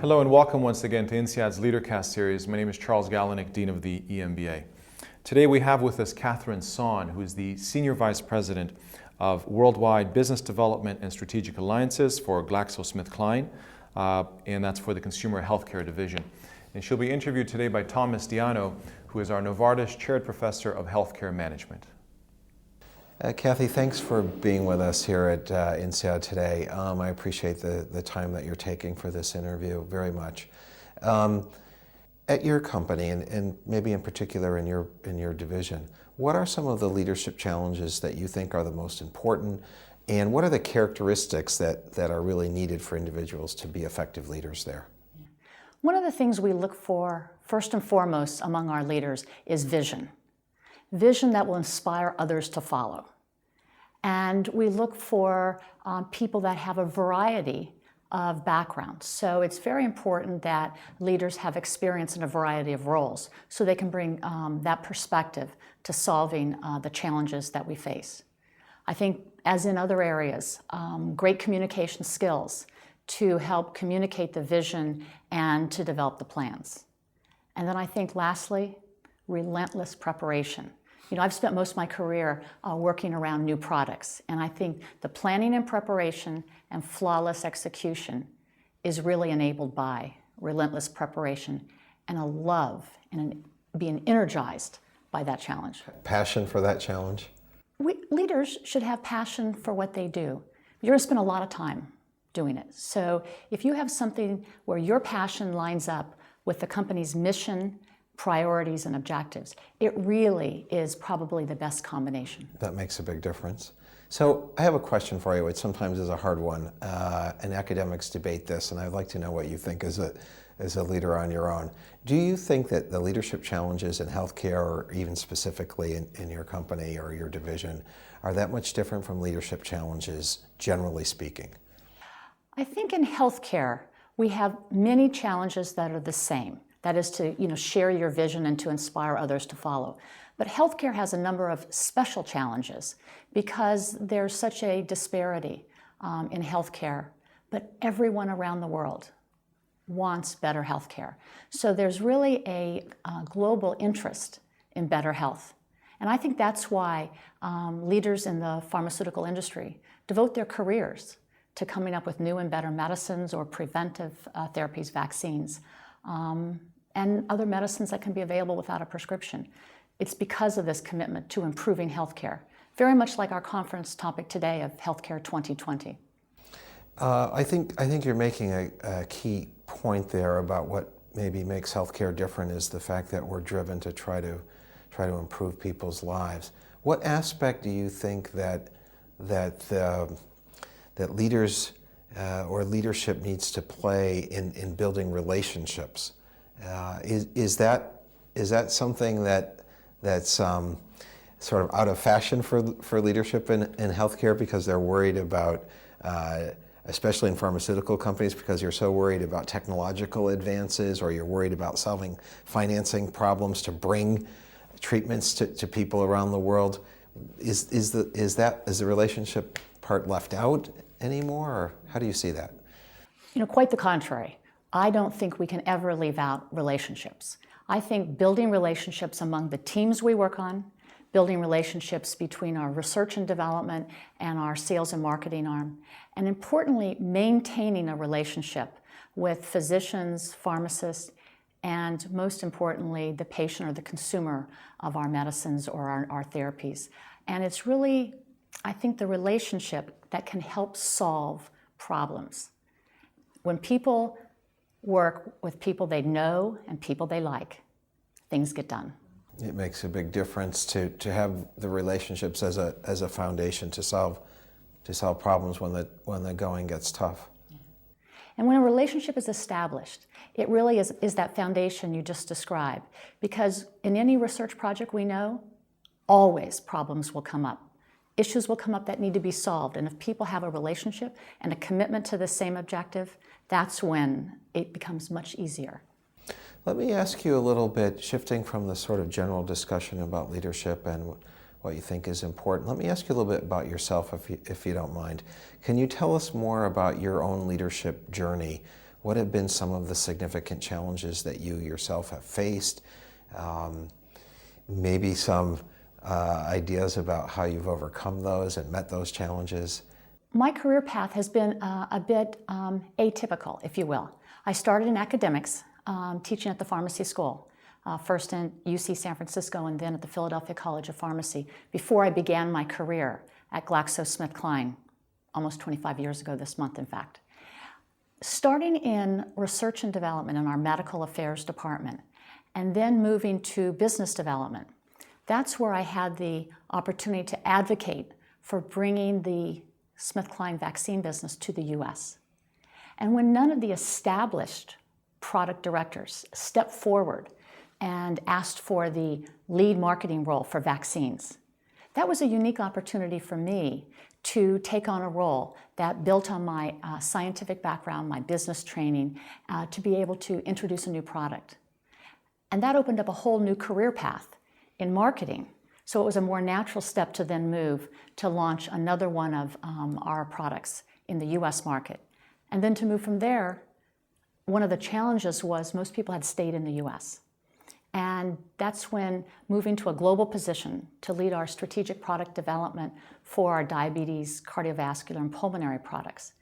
Hello and welcome once again to INSEAD's LeaderCast series. My name is Charles Galenick, Dean of the EMBA. Today we have with us Cathy Sohn, who is the Senior Vice President of Worldwide Business Development and Strategic Alliances for GlaxoSmithKline, and that's for the Consumer Healthcare Division. And she'll be interviewed today by Thomas Diano, who is our Novartis Chaired Professor of Healthcare Management. Cathy, thanks for being with us here at INSEAD today. I appreciate the time that you're taking for this interview very much. At your company, and maybe in particular in your division, what are some of the leadership challenges that you think are the most important, and what are the characteristics that are really needed for individuals to be effective leaders there? One of the things we look for, first and foremost, among our leaders is vision. Vision that will inspire others to follow. And we look for people that have a variety of backgrounds. So it's very important that leaders have experience in a variety of roles so they can bring that perspective to solving the challenges that we face. I think, as in other areas, great communication skills to help communicate the vision and to develop the plans. And then I think, lastly, relentless preparation. You know, I've spent most of my career working around new products, and I think the planning and preparation and flawless execution is really enabled by relentless preparation and a love and being energized by that challenge. Passion for that challenge? Leaders should have passion for what they do. You're going to spend a lot of time doing it. So if you have something where your passion lines up with the company's mission, priorities, and objectives, it really is probably the best combination. That makes a big difference. So I have a question for you, which sometimes is a hard one, and academics debate this, and I'd like to know what you think as a leader on your own. Do you think that the leadership challenges in healthcare, or even specifically in your company or your division, are that much different from leadership challenges, generally speaking? I think in healthcare, we have many challenges that are the same. That is to, share your vision and to inspire others to follow. But healthcare has a number of special challenges because there's such a disparity in healthcare, but everyone around the world wants better healthcare. So there's really a global interest in better health. And I think that's why leaders in the pharmaceutical industry devote their careers to coming up with new and better medicines or preventive therapies, vaccines, and other medicines that can be available without a prescription. It's because of this commitment to improving healthcare, very much like our conference topic today of Healthcare 2020. I think you're making a key point there about what maybe makes healthcare different is the fact that we're driven to try to improve people's lives. What aspect do you think that leaders or leadership needs to play in building relationships? Is that something that's sort of out of fashion for leadership in healthcare because they're worried about, especially in pharmaceutical companies, because you're so worried about technological advances, or you're worried about solving financing problems to bring treatments to people around the world? Is the relationship part left out anymore, or how do you see that? Quite the contrary. I don't think we can ever leave out relationships. I think building relationships among the teams we work on, building relationships between our research and development and our sales and marketing arm, and importantly, maintaining a relationship with physicians, pharmacists, and most importantly, the patient or the consumer of our medicines or our therapies. And it's really, I think, the relationship that can help solve problems. When people work with people they know and people they like, things get done. It makes a big difference to have the relationships as a foundation to solve problems when the going gets tough. And when a relationship is established, it really is that foundation you just described. Because in any research project we know, always problems will come up. Issues will come up that need to be solved. And if people have a relationship and a commitment to the same objective, that's when it becomes much easier. Let me ask you a little bit, shifting from the sort of general discussion about leadership and what you think is important. Let me ask you a little bit about yourself, if you don't mind. Can you tell us more about your own leadership journey? what have been some of the significant challenges that you yourself have faced? Maybe some ideas about how you've overcome those and met those challenges? My career path has been a bit atypical, if you will. I started in academics, teaching at the pharmacy school, first in UC San Francisco and then at the Philadelphia College of Pharmacy, before I began my career at GlaxoSmithKline, almost 25 years ago this month, in fact. Starting in research and development in our medical affairs department, and then moving to business development, that's where I had the opportunity to advocate for bringing the SmithKline vaccine business to the US. And when none of the established product directors stepped forward and asked for the lead marketing role for vaccines, that was a unique opportunity for me to take on a role that built on my scientific background, my business training, to be able to introduce a new product. And that opened up a whole new career path in marketing. So it was a more natural step to then move to launch another one of our products in the US market. And then to move from there, one of the challenges was most people had stayed in the US. And that's when moving to a global position to lead our strategic product development for our diabetes, cardiovascular, and pulmonary products.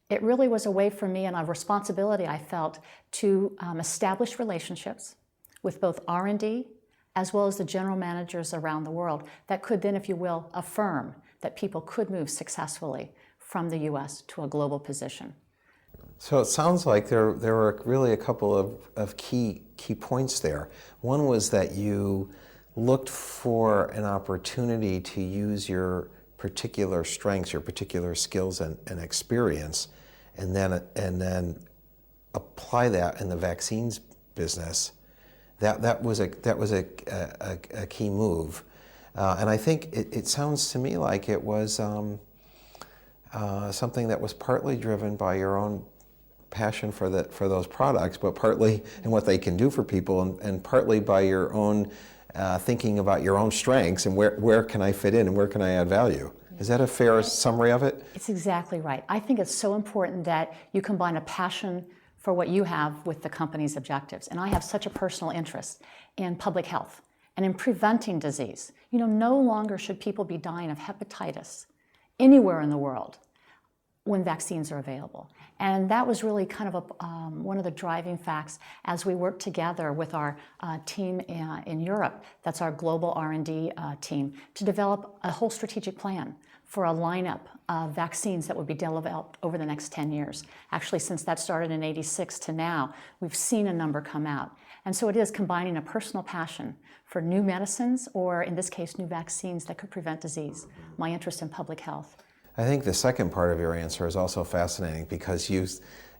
It really was a way for me and a responsibility I felt to establish relationships with both R&D as well as the general managers around the world that could then, if you will, affirm that people could move successfully from the US to a global position. So it sounds like there were really a couple of key points there. One was that you looked for an opportunity to use your particular strengths, your particular skills and experience, and then apply that in the vaccines business. That was a key move, and I think it sounds to me like it was something that was partly driven by your own passion for those products, but partly in what they can do for people, and partly by your own thinking about your own strengths and where can I fit in and where can I add value. Is that a fair summary of it? It's exactly right. I think it's so important that you combine a passion for what you have with the company's objectives. And I have such a personal interest in public health and in preventing disease. You know, no longer should people be dying of hepatitis anywhere in the world when vaccines are available. And that was really kind of one of the driving facts as we worked together with our team in Europe, that's our global R&D team, to develop a whole strategic plan for a lineup of vaccines that would be developed over the next 10 years. Actually, since that started in '86 to now, we've seen a number come out. And so it is combining a personal passion for new medicines, or in this case, new vaccines that could prevent disease, my interest in public health. I think the second part of your answer is also fascinating because you,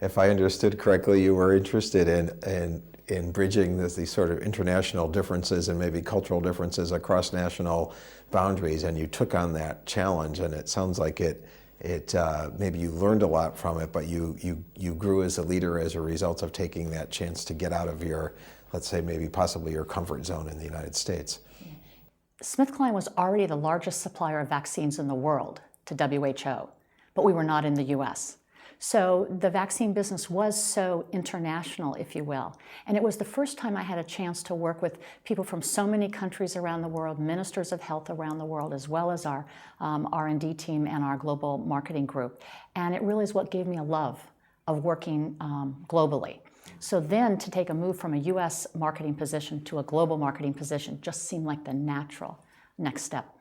if I understood correctly, you were interested in bridging these sort of international differences and maybe cultural differences across national boundaries, and you took on that challenge, and it sounds like maybe you learned a lot from it, but you grew as a leader as a result of taking that chance to get out of your, let's say, maybe possibly your comfort zone in the United States. SmithKline was already the largest supplier of vaccines in the world to WHO, but we were not in the US. So the vaccine business was so international, if you will. And it was the first time I had a chance to work with people from so many countries around the world, ministers of health around the world, as well as our R&D team and our global marketing group. And it really is what gave me a love of working globally. So then to take a move from a US marketing position to a global marketing position just seemed like the natural next step.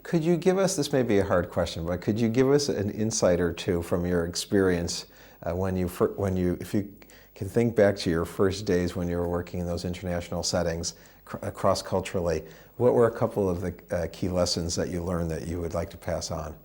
Could you give us, this may be a hard question, but could you give us an insight or two from your experience if you can think back to your first days when you were working in those international settings cross-culturally, what were a couple of the key lessons that you learned that you would like to pass on?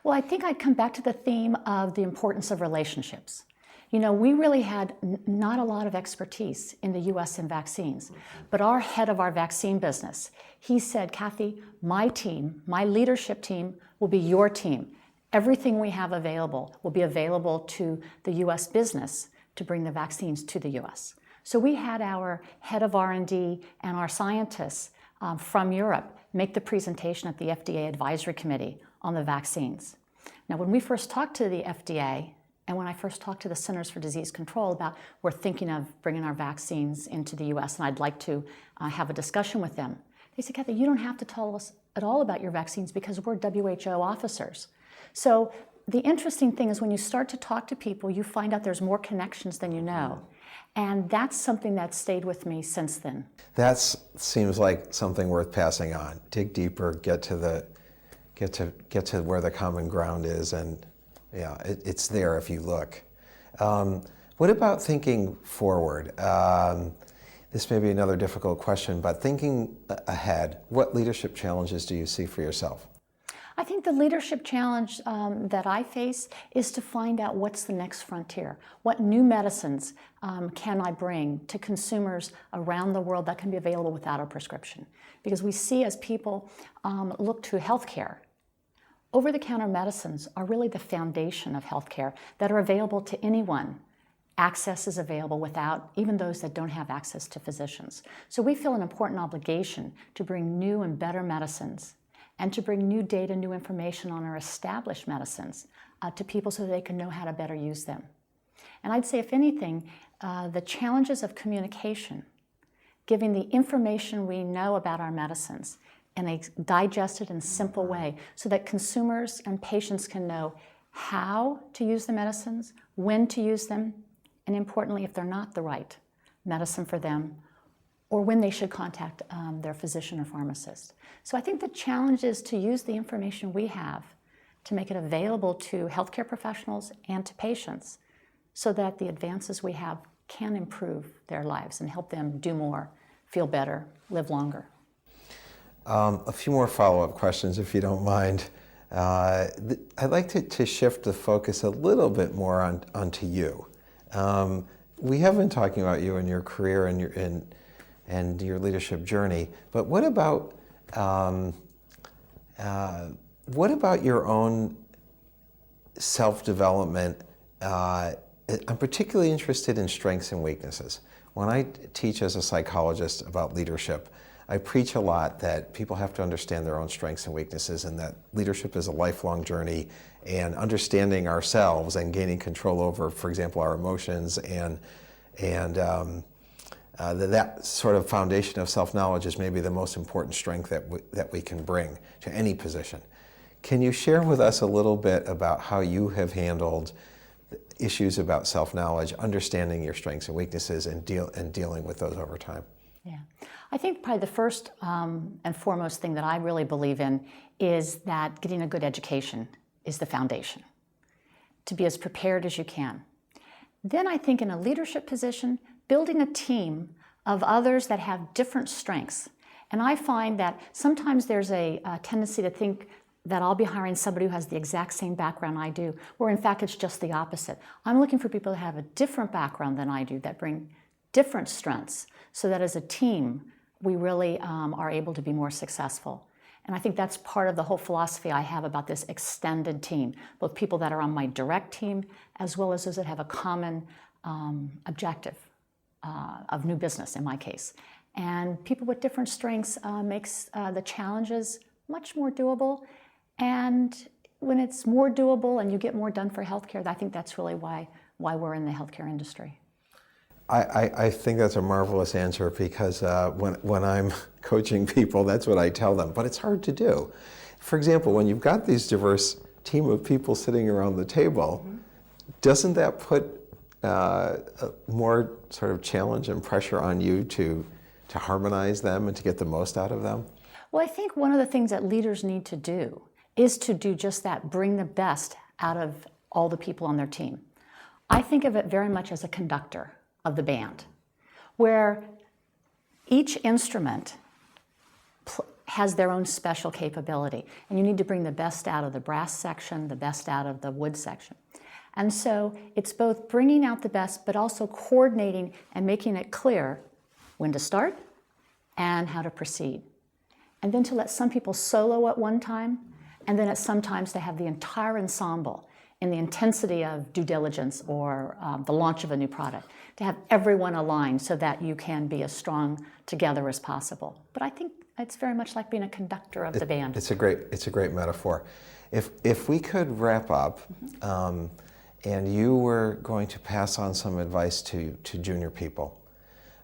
Well, I think I'd come back to the theme of the importance of relationships. You know, we really had not a lot of expertise in the US in vaccines, but our head of our vaccine business, he said, Cathy, my team, my leadership team will be your team. Everything we have available will be available to the US business to bring the vaccines to the US. So we had our head of R&D and our scientists from Europe make the presentation at the FDA Advisory Committee on the vaccines. Now, when we first talked to the FDA, And when I first talked to the Centers for Disease Control about we're thinking of bringing our vaccines into the U.S. and I'd like to have a discussion with them, they said, Cathy, you don't have to tell us at all about your vaccines because we're WHO officers. So the interesting thing is when you start to talk to people, you find out there's more connections than you know. And that's something that's stayed with me since then. That seems like something worth passing on. Dig deeper, get to where the common ground is, and yeah, it's there if you look. What about thinking forward? This may be another difficult question, but thinking ahead, what leadership challenges do you see for yourself? I think the leadership challenge that I face is to find out what's the next frontier. What new medicines can I bring to consumers around the world that can be available without a prescription? Because we see as people look to healthcare, over-the-counter medicines are really the foundation of healthcare that are available to anyone. Access is available without even those that don't have access to physicians. So we feel an important obligation to bring new and better medicines and to bring new data, new information on our established medicines to people so they can know how to better use them. And I'd say, if anything, the challenges of communication, giving the information we know about our medicines in a digested and simple way so that consumers and patients can know how to use the medicines, when to use them, and importantly, if they're not the right medicine for them, or when they should contact their physician or pharmacist. So I think the challenge is to use the information we have to make it available to healthcare professionals and to patients so that the advances we have can improve their lives and help them do more, feel better, live longer. A few more follow-up questions, if you don't mind. I'd like to shift the focus a little bit more onto you. We have been talking about you and your career and your leadership journey, but what about your own self-development? I'm particularly interested in strengths and weaknesses. When I teach as a psychologist about leadership, I preach a lot that people have to understand their own strengths and weaknesses, and that leadership is a lifelong journey, and understanding ourselves and gaining control over, for example, our emotions and that sort of foundation of self-knowledge is maybe the most important strength that we can bring to any position. Can you share with us a little bit about how you have handled issues about self-knowledge, understanding your strengths and weaknesses, and dealing with those over time? Yeah, I think probably the first and foremost thing that I really believe in is that getting a good education is the foundation, to be as prepared as you can. Then I think in a leadership position, building a team of others that have different strengths. And I find that sometimes there's a tendency to think that I'll be hiring somebody who has the exact same background I do, where in fact it's just the opposite. I'm looking for people that have a different background than I do, that bring different strengths, so that as a team, we really are able to be more successful. And I think that's part of the whole philosophy I have about this extended team, both people that are on my direct team, as well as those that have a common objective of new business, in my case. And people with different strengths makes the challenges much more doable. And when it's more doable and you get more done for healthcare, I think that's really why we're in the healthcare industry. I think that's a marvelous answer, because when I'm coaching people, that's what I tell them, but it's hard to do. For example, when you've got these diverse team of people sitting around the table, doesn't that put more sort of challenge and pressure on you to harmonize them and to get the most out of them? Well, I think one of the things that leaders need to do is to do just that, bring the best out of all the people on their team. I think of it very much as a conductor of the band, where each instrument has their own special capability, and you need to bring the best out of the brass section, the best out of the wood section. And so it's both bringing out the best, but also coordinating and making it clear when to start and how to proceed. And then to let some people solo at one time, and then at some times to have the entire ensemble in the intensity of due diligence or the launch of a new product, to have everyone aligned so that you can be as strong together as possible. But I think it's very much like being a conductor of the band. It's a great metaphor. If we could wrap up, and you were going to pass on some advice to junior people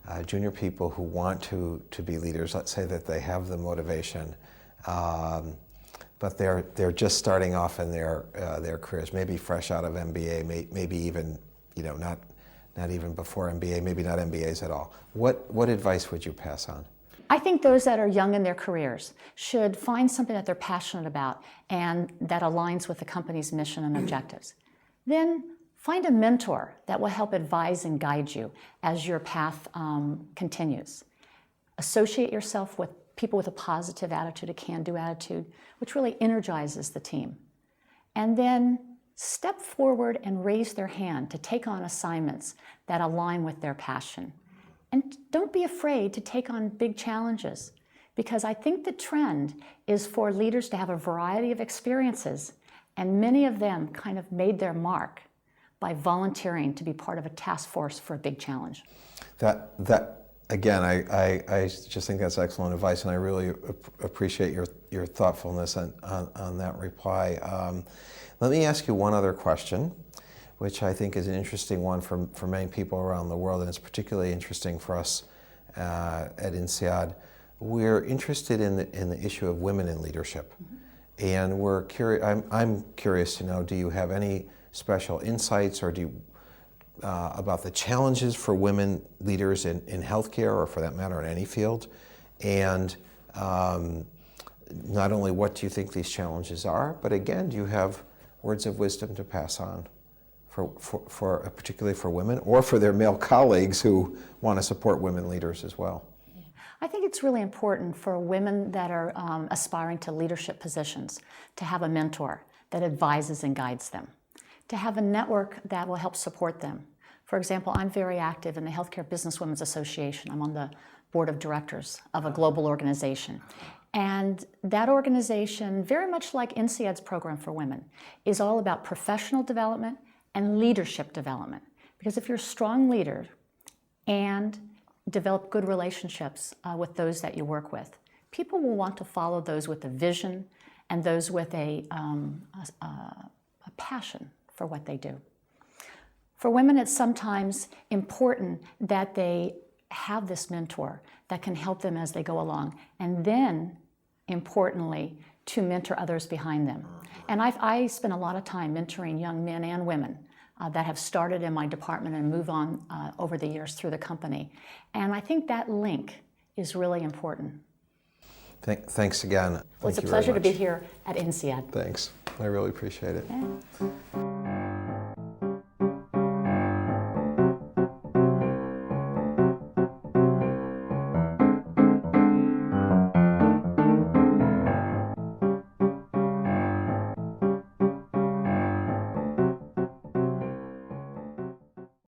who want to be leaders. Let's say that they have the motivation, but they're just starting off in their careers, maybe fresh out of MBA, maybe even not even before MBA, maybe not MBAs at all. What advice would you pass on? I think those that are young in their careers should find something that they're passionate about and that aligns with the company's mission and objectives. Then find a mentor that will help advise and guide you as your path continues. Associate yourself with people with a positive attitude, a can-do attitude, which really energizes the team. And then step forward and raise their hand to take on assignments that align with their passion. And don't be afraid to take on big challenges, because I think the trend is for leaders to have a variety of experiences, and many of them kind of made their mark by volunteering to be part of a task force for a big challenge. Again, I just think that's excellent advice, and I really appreciate your thoughtfulness on that reply. Let me ask you one other question, which I think is an interesting one for many people around the world, and it's particularly interesting for us at INSEAD. We're interested in the issue of women in leadership, and we're curious. I'm curious to know: do you have any special insights, or about the challenges for women leaders in healthcare, or for that matter in any field? And not only what do you think these challenges are, but again, do you have words of wisdom to pass on particularly for women, or for their male colleagues who want to support women leaders as well? I think it's really important for women that are aspiring to leadership positions to have a mentor that advises and guides them, to have a network that will help support them. For example, I'm very active in the Healthcare Businesswomen's Association. I'm on the board of directors of a global organization. And that organization, very much like INSEAD's program for women, is all about professional development and leadership development. Because if you're a strong leader and develop good relationships with those that you work with, people will want to follow those with a vision and those with a passion for what they do. For women, it's sometimes important that they have this mentor that can help them as they go along, and then, importantly, to mentor others behind them. And I spend a lot of time mentoring young men and women that have started in my department and move on over the years through the company. And I think that link is really important. Thanks again. Well, it's a pleasure to be here at INSEAD. Thanks. I really appreciate it. Yeah.